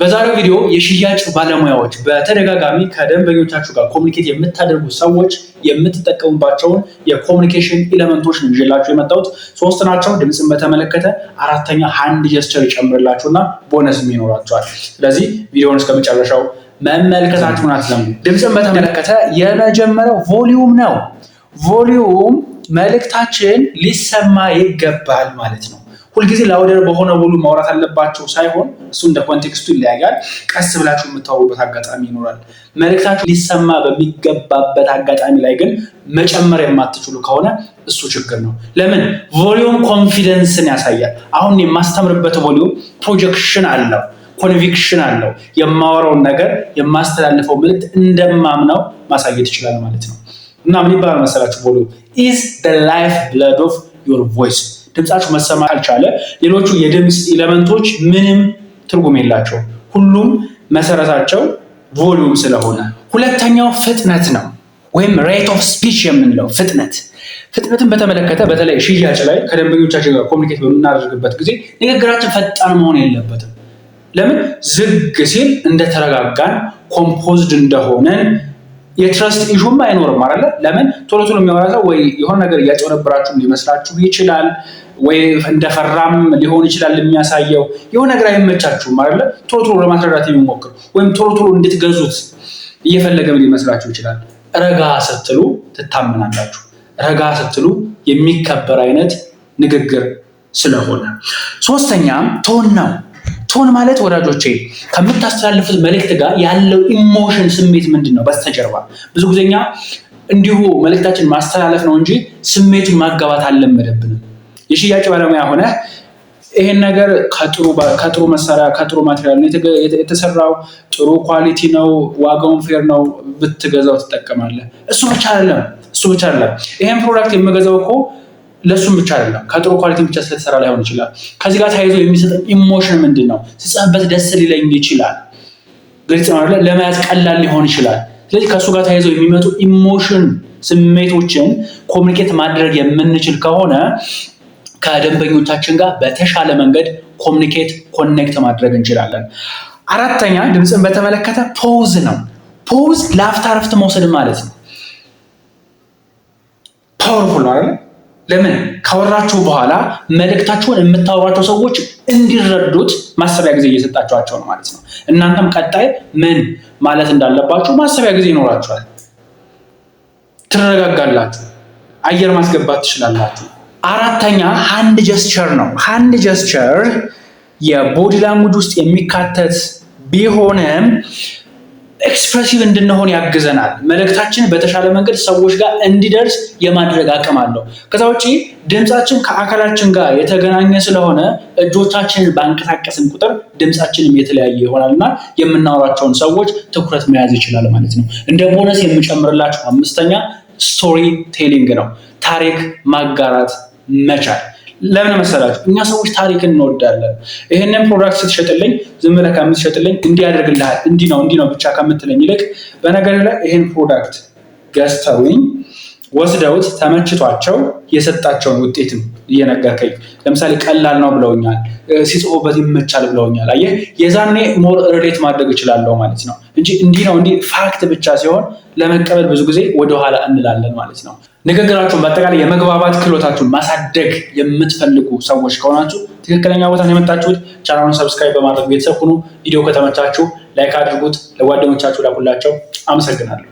በዛሬው ቪዲዮ የሽያጭ ባለሙያዎች በተደጋጋሚ ከደንበኞቻችሁ ጋር ኮሙኒኬት የምታደርጉ ሰዎች የምትጠቀሙባቸውን የኮሙኒኬሽን ኤሌመንቶች ነው ይዤላችሁ የመጣሁት። ሶስት ናቸው። ድምጽን በተመለከተ አራተኛ ሃንድ ጀስቸር ይጨምርላችሁና ቦነስም ይኖራችኋል። ስለዚህ ቪዲዮውን እስከመጨረሻው መመልከታችሁን አትዘንጉ። ድምጽን በተመለከተ የመጀመሪያው ቮሊዩም ነው። ቮሊዩም መልእክታችን ሊሰማ ይገባል ማለት ነው። ሁልጊዜ ላውደር በሆነ ቮሊዩም ማውራት አለባችሁ ሳይሆን እሱ እንደ ኮንቴክስቱ ይለያያል። ቀስ ብላችሁ የምታወሩበት አጋጣሚ ይኖራል። መልእክታችሁ ሊሰማ በሚገባበት አጋጣሚ ላይ ግን መጨመር የማትችሉ ከሆነ እሱ ችግር ነው። ለምን? ቮሊዩም ኮንፊደንስን ያሳያል። አሁን የማስተምርበት ቮሊዩም ፕሮጀክሽን አለው፣ ኮንቪክሽን አለው። የማወራውን ነገር የማስተላልፈው መልእክት እንደማምነው ማሳየት ይችላል ማለት ነው። እና ምን ይባላል መሰላችሁ? ቮሊዩም is the life blood of your voice። ድምጻችሁ መሰማት ካልቻለ ሌሎቹ የድምጽ ኤሌመንቶች ምንም ትርጉም የላቸውም። ሁሉም መሰረታቸው ቮሊዩም ስለሆነ። ሁለተኛው ፍጥነት ነው ወይም ሬት ኦፍ ስፒች የምንለው ፍጥነት። ፍጥነትን በተመለከተ በተለይ ሽያጭ ላይ ከደንበኞቻችን ጋር ኮሙኒኬት በምናደርግበት ጊዜ ንግግራችን ፈጣን መሆን የለበትም። ለምን? ዝግ ሲል እንደተረጋጋን ኮምፖዝድ እንደሆነን የትረስት ኢሹም አይኖርም አይደለ? ለምን? ቶሎ ቶሎ የሚያወራ ሰው ወይ የሆነ ነገር እያጨበረበራችሁ ሊመስላችሁ ይችላል፣ ወይ እንደፈራም ሊሆን ይችላል የሚያሳየው። የሆነ ነገር አይመቻችሁም አይደለ? ቶሎ ቶሎ ለማስረዳት የሚሞክር ወይም ቶሎ ቶሎ እንድትገዙት እየፈለገም ሊመስላችሁ ይችላል። ረጋ ስትሉ ትታመናላችሁ። ረጋ ስትሉ የሚከበር አይነት ንግግር ስለሆነ። ሶስተኛ ቶን ነው። ቶን ማለት ወዳጆቼ ከምታስተላልፉት መልእክት ጋር ያለው ኢሞሽን ስሜት ምንድን ነው በስተጀርባ። ብዙ ጊዜኛ እንዲሁ መልእክታችን ማስተላለፍ ነው እንጂ ስሜቱን ማጋባት አልለመደብንም። የሽያጭ ባለሙያ ሆነ ይሄን ነገር ከጥሩ መሳሪያ ከጥሩ ማቴሪያል ነው የተሰራው፣ ጥሩ ኳሊቲ ነው፣ ዋጋውን ፌር ነው ብትገዛው ትጠቀማለህ። እሱ ብቻ አይደለም። ይሄን ፕሮዳክት የምገዛው እኮ ለሱም ብቻ አይደለም፣ ከጥሩ ኳሊቲ ብቻ ስለተሰራ ላይሆን ይችላል። ከዚህ ጋር ተያይዞ የሚሰጠን ኢሞሽን ምንድን ነው? ስጽፍበት ደስ ሊለኝ ይችላል። ግልጽ ነው አይደል? ለመያዝ ቀላል ሊሆን ይችላል። ስለዚህ ከሱ ጋር ተያይዞ የሚመጡ ኢሞሽን ስሜቶችን ኮሙኒኬት ማድረግ የምንችል ከሆነ ከደንበኞቻችን ጋር በተሻለ መንገድ ኮኔክት ማድረግ እንችላለን። አራተኛ ድምፅን በተመለከተ ፖዝ ነው። ፖዝ ለአፍታ ረፍት መውሰድ ማለት ነው። ፓወርፉል ነው አይደል? ለምን? ካወራችሁ በኋላ መልእክታችሁን የምታወሯቸው ሰዎች እንዲረዱት ማሰቢያ ጊዜ እየሰጣችኋቸው ነው ማለት ነው። እናንተም ቀጣይ ምን ማለት እንዳለባችሁ ማሰቢያ ጊዜ ይኖራችኋል። ትረጋጋላችሁ፣ አየር ማስገባት ትችላላችሁ። አራተኛ ሃንድ ጀስቸር ነው። ሃንድ ጀስቸር የቦዲ ላንጉጅ ውስጥ የሚካተት ቢሆንም ኤክስፕሬሲቭ እንድንሆን ያግዘናል። መልእክታችን በተሻለ መንገድ ሰዎች ጋር እንዲደርስ የማድረግ አቅም አለው። ከዛ ውጭ ድምፃችን ከአካላችን ጋር የተገናኘ ስለሆነ እጆቻችንን ባንቀሳቀስን ቁጥር ድምፃችንም የተለያየ ይሆናል እና የምናወራቸውን ሰዎች ትኩረት መያዝ ይችላል ማለት ነው። እንደ ቦነስ የምጨምርላችሁ አምስተኛ ስቶሪ ቴሊንግ ነው። ታሪክ ማጋራት መቻል። ለምን መሰላችሁ? እኛ ሰዎች ታሪክን እንወዳለን። ይሄንን ፕሮዳክት ስትሸጥልኝ ዝም ብለህ ከምትሸጥልኝ እንዲያደርግልሃል እንዲህ ነው ብቻ ከምትለኝ ይልቅ በነገር ላይ ይሄን ፕሮዳክት ገዝተውኝ ወስደውት ተመችቷቸው የሰጣቸውን ውጤትም እየነገርከኝ፣ ለምሳሌ ቀላል ነው ብለውኛል፣ ሲጽፉበት ይመቻል ብለውኛል። አየህ፣ የዛኔ ሞር ሪሌት ማድረግ እችላለሁ ማለት ነው እንጂ እንዲህ ፋክት ብቻ ሲሆን ለመቀበል ብዙ ጊዜ ወደኋላ እንላለን ማለት ነው። ንግግራችሁን በአጠቃላይ የመግባባት ክህሎታችሁን ማሳደግ የምትፈልጉ ሰዎች ከሆናችሁ ትክክለኛ ቦታ ነው የመጣችሁት። ቻናሉን ሰብስክራይብ በማድረግ ቤተሰብ ሁኑ። ቪዲዮ ከተመቻችሁ ላይክ አድርጉት፣ ለጓደኞቻችሁ ላኩላቸው። አመሰግናለሁ።